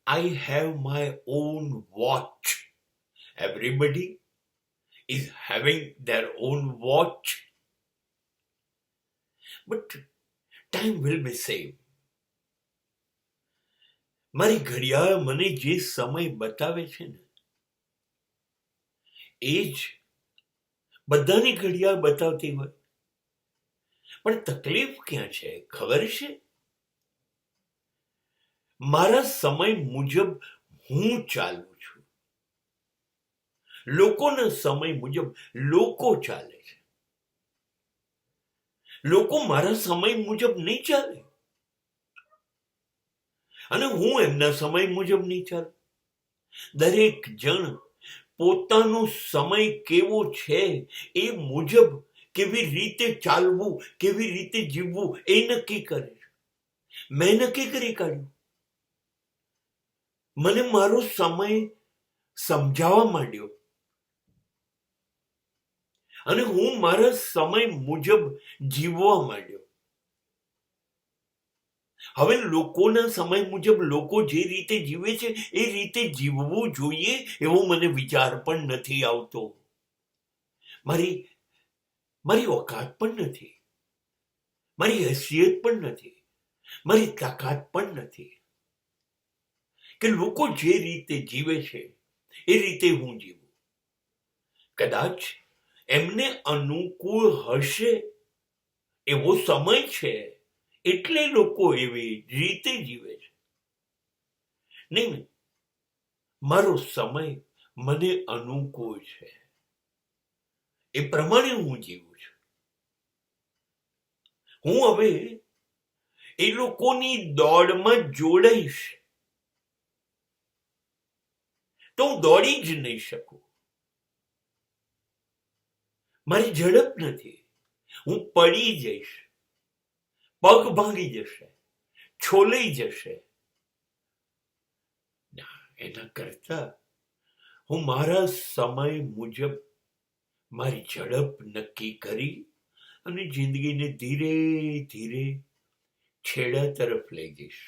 I have my own watch. Everybody is having their own watch. But time will be same. મારી ઘડિયાળ મને જે સમય બતાવે છે ને એ જ બધાની ઘડિયાળ બતાવતી હોય. પણ તકલીફ ક્યાં છે ખબર છે? મારા સમય મુજબ હું ચાલું છું. લોકોના સમય મુજબ લોકો ચાલે છે. લોકો મારા સમય મુજબ નહીં ચાલે અને હું એમના સમય મુજબ નહીં ચાલું. દરેક જણ પોતાનો સમય કેવો છે એ મુજબ કેવી રીતે ચાલવું, કેવી રીતે જીવવું એ નક્કી કરે છે. મેં નક્કી કરી કાઢ્યું. મને મારો સમય સમજાવવા માંડ્યો અને હું મારા સમય મુજબ જીવવા માંડ્યો. હવે લોકોના સમય મુજબ લોકો જે રીતે જીવે છે એ રીતે જીવવું જોઈએ એવો મને વિચાર પણ નથી આવતો. મારી ઓકાત પણ નથી, મારી હેસિયત પણ નથી, મારી તાકાત પણ નથી કે લોકો જે રીતે જીવે છે એ રીતે હું જીવું. કદાચ એમને અનુકૂળ હશે એવો સમય છે એટલે લોકો એવી રીતે જીવે છે. નહીં, મારો સમય મને અનુકૂળ છે એ પ્રમાણે હું જીવું છું. હું હવે એ લોકોની દોડમાં જોડાઈશ તો હું દોડી જ નહીં શકું. મારી ઝડપ નથી. હું પડી જઈશ, પગ ભાંગી જશે, છોલાઈ જશે. એના કરતા હું મારા સમય મુજબ મારી ઝડપ નક્કી કરી અને જિંદગીને ધીરે ધીરે છેડા તરફ લઈ જઈશ.